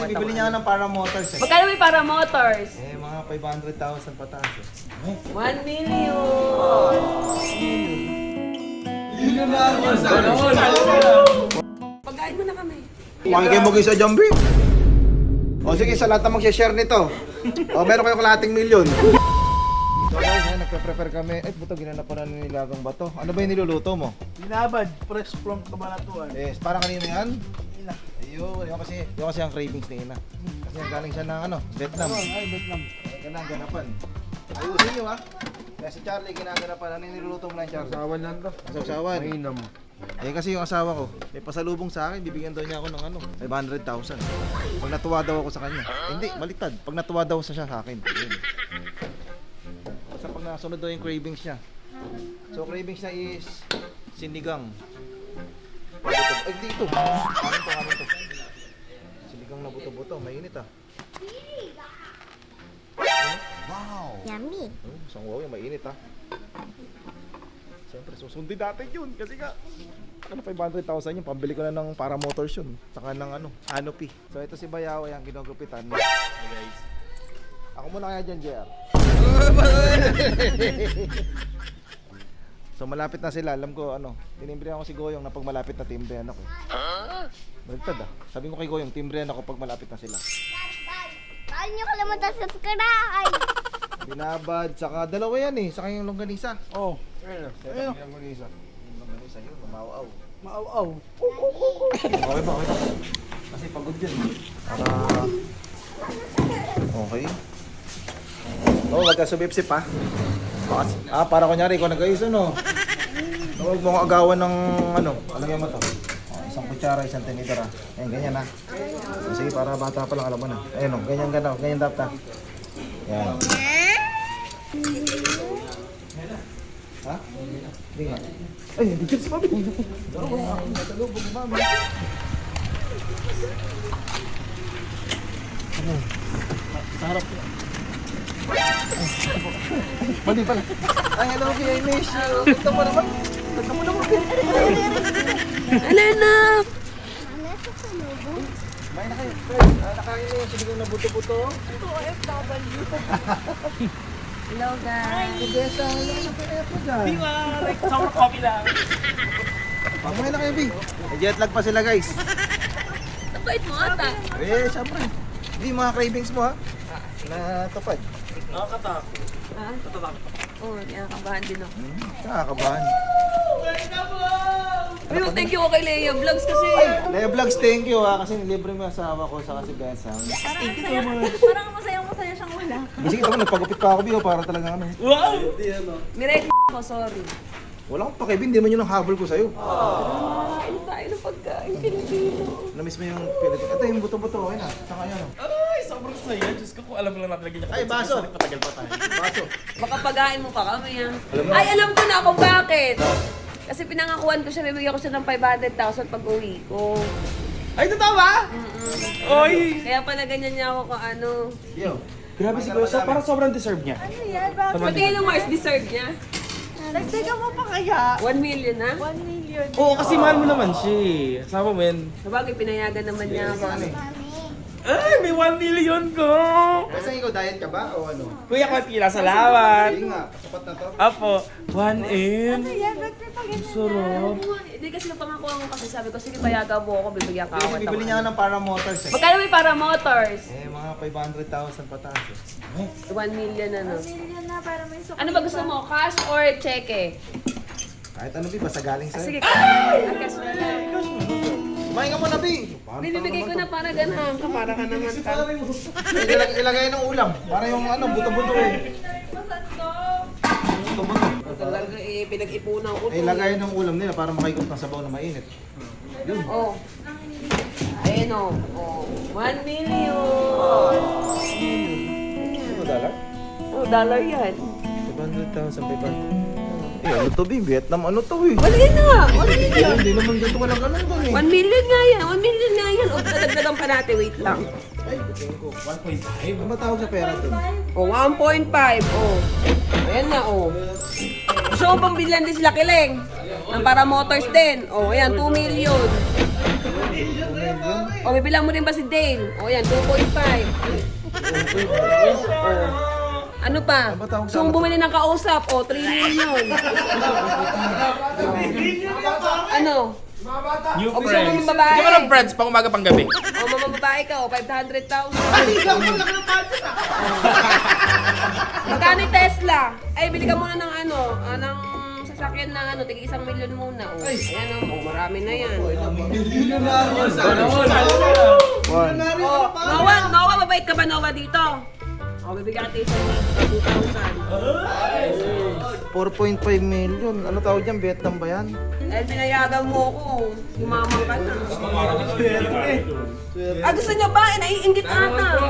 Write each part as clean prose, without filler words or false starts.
bibili niya ng para motors eh. Magkano may para motors? Eh, mga 500,000 pataas eh. 1 million. Pagkain mo na kami. Makikay mo kayo sa Jambi. O sige, sa lahat na mag-share nito. O, meron kayo kalahating milyon. So guys, nagpe-prepare kami. Ay, buto, ginanapan na nilagang bato. Ano ba yung niluluto mo? Binabad, fresh from Cabanatuan. Yes, para kanino yan? Ayun, yun kasi ang cravings ni Ina. Kasi ang galing siya ng ano, Vietnam. Ay, Vietnam. Ginaganapan. Ayusin nyo ha. Kaya si Charlie, ginaganapan. Ano yung niluluto mo lang, Charlie? Sawan lang to. Sausawan. Mainam. Eh kasi yung asawa ko, may pasalubong sa akin, bibigyan daw niya ako ng ano, 500,000. Pag natuwa daw ako sa kanya. Hindi, baliktad. Pag natuwa daw siya sa akin. Yun. Basta pag nasunod daw yung cravings niya. So cravings niya is sinigang. Ay, dito. Kanin to. Sinigang na buto-buto, mainit ah. Yummy. Oh, isang wow yung mainit ah. Siyempre, susundin natin yun kasi nga ano 500,000 yung pambili ko na ng para motors yun saka ng ano, Anopi. So ito si Bayaw yung ginugupitan. Hey guys. Ako muna kaya dyan, JR. So malapit na sila, alam ko ano, tinimbrihan ko si Goyong na pag malapit na timbrihan ako. Baliktad ah. Sabi ko kay Goyong, timbrihan ako pag malapit na sila. Paano nyo kalimutan sa subscribe? Binabad, saka dalawa yan eh, saka yung longganisa. Oh, Ayun, yung longganisa. Yung longganisa yun, mamaaw-aw. maaw-aw. Okay ba? Kasi pagod yun. Okay. Oo, wag ka subipsip ha. Para kunyari, ikaw nag-ayos ano. Huwag mo agawan ng ano. Alam mo to. Isang kutsara, isang tinidor ha. Ayan, ganyan ha. Sige, para bata pa lang alam mo na. Ayan o, ganyan gano'n. Ganyan dapat ha. Yan. Ha? Hindi nga. Ay, hindi dyan si Mami. Natalubog ni Mami. Sa harap ko. Mali pala. Ay, hello, I miss you. Ganda mo naman. Ganda mo naman. Alena! Ano sa salubong? May na kayo. Nakain na yung sinigang na buto-buto. Hello guys. Besa, wala na pa epo dyan. Di ba? Like, sour coffee lang. Mamaya na kayo, B. May jet lag pa sila, guys. Napait mo ata. Eh, syempre. Hindi, mga cravings mo, ha? Natupad. Nakakatakot. Ha? Oo, nakakabahan din ako. Nakakabahan. Uy, thank you ko kay Leia Vlogs kasi. Lea Vlogs, thank you, ha? Kasi nilibre mo yung asawa ko sa kasi Besa. Parang masayang-masaya siyang wala. Kasi ito ko, nagpagupit pa ako, B, para talagang ano. Wow! Niready ako, sorry. Wala akong pakibin, hindi naman yun ang habol ko sa'yo. Ano tayo ng pagkain Pilipino? Namiss mo yung Philippines. Ito yung buto-buto, okay na. Saka yan, oh. Ay, sobrang saya. Diyos ko, kung alam mo lang natin lagyan niya. Ay, baso. Patagal pa tayo. Baso. Baka pagain mo pa kami ah. Alam mo- Ay, alam ko na kung bakit. Kasi pinangakuan ko siya, bibigyan ko siya ng 500,000 pag uwi ko. Ay, totoo ba? Oy! Kaya pala ganyan niya ako kung ano. Yo. Grabe si Kuya, parang sobrang deserve niya. Ano yan? Bakit? Pati ng Mars deserve niya. Dagdagan mo pa kaya? 1 million na. 1 million. Oo, kasi mahal mo naman siya eh. Sama mo yan. Sabagay, pinayagan naman niya ako. Ano eh? Ay, may 1 million ko! Kasi ikaw, diet ka ba o ano? Kuya, konti salamat. Hindi nga, sapat na to. Apo, 1M. Yan, ba't may paganda? Sarap. Hindi kasi napangakuha ko kasi sabi ko, sige payagan mo ako, bibigyan ka Kasi ako. bibili niya ng para motors eh. Magkano may para motors? Eh, mga 500,000 pataas eh. 1 million ano. 1 million na para may sukli. Ano ba gusto mo? Cash or cheque? Kahit ano, B, basta galing Ah, sa'yo. sige, cash na lang. Kumain ka muna, B. Bibigay ko na para ganahan ka, para ka naman ka. Ilagay ng ulam. Para yung ano, buto-buto eh. Buto-buto. Talaga eh, pinag-ipunan ko. Eh, ilagay ng ulam nila para makaikot ng sabaw na mainit. Oh. Ayun oh. Oh. 1 million. Ano dala? Oh, dollar yan. 500,000, 500. Eh, ano to, B? Vietnam, ano to eh? Wala yan na. 1 million. Hindi naman ganito ka lang ganun doon eh. 1 million nga yan. 1 million nga yan. O, dadagdagan pa natin. Wait lang. Ay, tingin ko. 1.5? Ano ba tawag sa pera to? O, 1.5. Oh. Ayan na, oh. Gusto mo pang bilhan din sila Kileng? Ng para motors din. Oh, ayan, 2 million. 2 million? O, bibilang mo rin ba si Dale? O, yan, 2.5. Ano pa? Ano ba tawag sa Kung ano? bumili ng kausap, o, 3 million. Ano? New O, gusto mo friends. ng babae? Hindi mo ng friends, pang umaga pang gabi. O, mamababae ka, o, 500,000. Magkano yung Tesla? Ay, bili ka muna ng ano, ng sasakyan na ano, tig 1 milyon muna. O, ayan o, marami na yan. One. O, Noah, mabait ka ba Noah dito? O, bibigyan ka tayo sa 2,000. 4.5 million. Ano tawag dyan? Vietnam ba yan? Dahil pinayagan mo ako, yumamang ka na. Gusto nyo ba? Naiingit ata.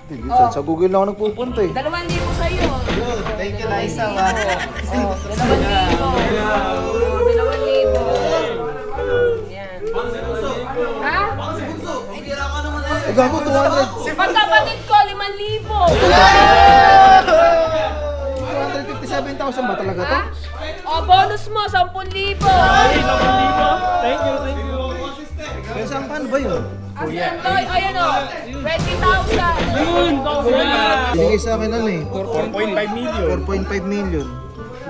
Hindi, sa Google na ako nagpupunta eh. 2,000 sa'yo. Thank you, Liza. 2,000. Yan. Ha? Eh, gago, 200. Pagkapatid ko, 5,000. 257,000 ba talaga to? Ha? O, bonus mo, 10,000. Thank you, thank you. Kaya saan paano ba yun? Ayan, Toy, ayan o, 20,000. Yun! Binigay sa akin ano eh. 4.5 million. 4.5 million.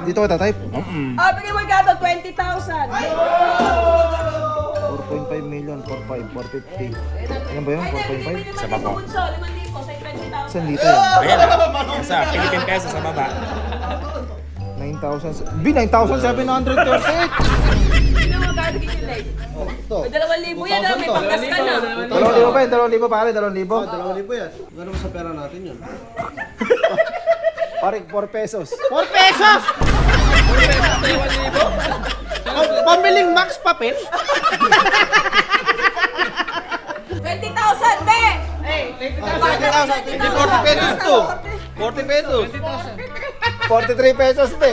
Dito ka type? Bigay mo ka 20,000. 4.5 million, 4.5, 450. Ano ba yun? 4.5? Sa baba. 5,000 sa 20,000. Saan dito yan? Ayan. Sa Philippine peso sa baba. 9,000. 9,738! Sino mo gano'n kikilig? Ito. 2,000 yan, may panggas ka na. 2,000 pa yun, 2,000 pare, 2,000. 2,000 yan. Gano'n sa pera natin yun? Pare, 4 pesos. 4 pesos! Pamiling Max papel? 20,000, be! 20,000. Hindi 40 pesos to. 40 pesos. 43 pesos, te.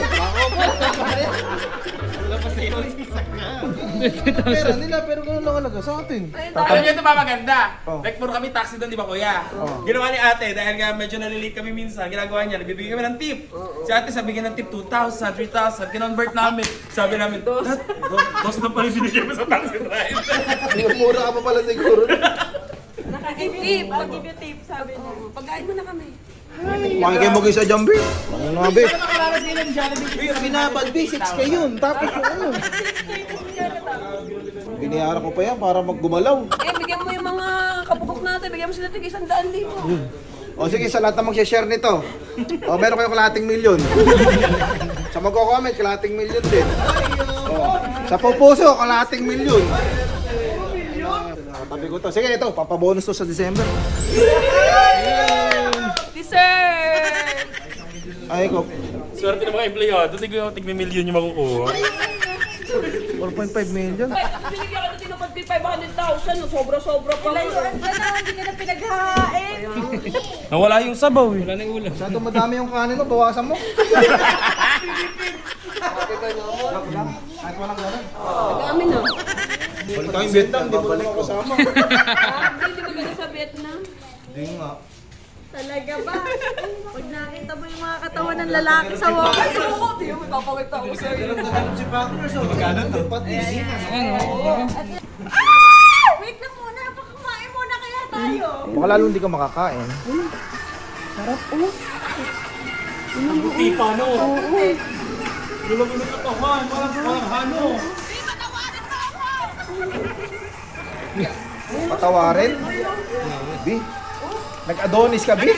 Pera nila, pero gano'n lang halaga sa atin. Alam niyo ito ba maganda? Oh. Like, puro kami taxi doon, di ba kuya? Ginawa ni ate, dahil nga medyo nalilate kami minsan, ginagawa niya, nagbibigay kami ng tip. Si ate sabi niya ng tip, 2,000, 3,000, kinonvert namin. Sabi namin, dos na pala binigay mo sa taxi driver. Mura ka pa pala siguro. Naka-tip, pag-tip, sabi niya. Pagkain mo na kami. Makikay mo kayo sa Jambi. Ano nga, be? Binabad, basics kayo yun. Tapos yung ano. Binayaran ko pa yan para maggumalaw. Bigyan mo yung mga kabukok natin. Bigyan mo sila tig 100,000. O sige, sa lahat na mag-share nito. O, meron kayong kalahating milyon. Sa magko-comment, kalahating milyon din. O, sa pupuso, kalahating milyon. Tabi ko to. Sige, ito, papabonus to sa December. Dessert! Ay, ko. Swerte ng mga empleyado, tigmi-million yung makukuha. 4.5 million. Binigyan ka natin ng pag 500,000. Sobra-sobra pa. Layuan ka na, hindi ka na pinaghahain. Nawala yung sabaw eh. Wala na yung ulam. Masyado madami yung kanin mo, bawasan mo. Kahit walang ganun. Dami na. Balik tayong Vietnam, di mo naman kasama. Hindi ba gano'n sa Vietnam? Hindi nga. Talaga ba? Pag nakita mo yung mga katawan ng lalaki sa walk, ayoko. Hindi mo papakita ko sa'yo. Si Packers, magkano to? Pati Wait lang muna, pakakumain muna kaya tayo. Baka lalo hindi ka makakain. Buti pa no. Lulog-lulog ka pa, walang hano. Patawarin? Bi? Nag-adonis ka, Bi?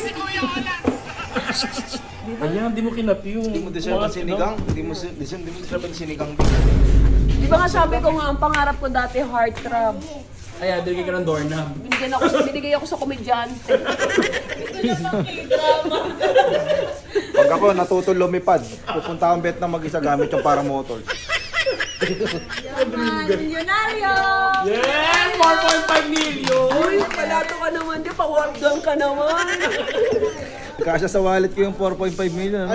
Ayan, di mo kinap yung... Hindi mo deserve ang sinigang. Hindi mo deserve ang sinigang. Di ba nga sabi ko nga, ang pangarap ko dati, heartthrob. Ayan, binigay ka ng doorknob. Binigay ako sa komedyante. Pag ako natutol lumipad, pupunta akong Vietnam mag-isa gamit yung paramotors. Milyonaryo! Yes! 4.5 million! Uy, palato ka naman, di pa wardan ka naman. Kasya sa wallet ko yung 4.5 million.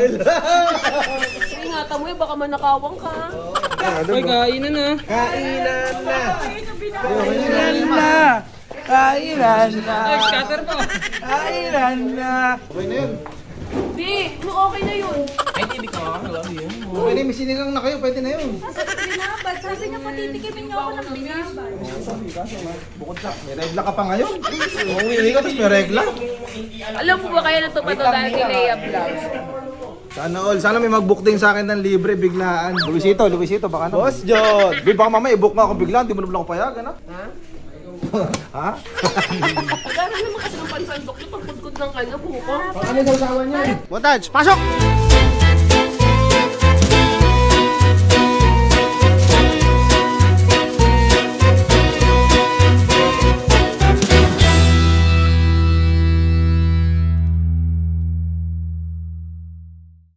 Ingatan mo yun, baka manakawang ka. Ay, kainan na. Kainan na! Kainan na! Kainan na! Ay, scatter po! Kainan na! Okay na yun. Di, okay na yun. Ay, hindi ko. I love you. Pwede, may sinigang na kayo, pwede na yun. Binabad. Sabi niya patitikimin niyo ako ng binabad. Bukod sa, may regla ka pa ngayon. Uwi ka, tapos may regla. Alam mo ba kaya natupa to dahil kay Leia Vlogs? Sana all, sana may mag-book din sa akin ng libre biglaan. Luisito, baka na. Boss John! Di baka mamaya i-book nga ako biglaan, di mo naman ako payagan ha? Ha? Ha? Pagkano naman kasi ng pansandok yung pagpudkod ng buko? Ano daw sawa niya? Montage, pasok!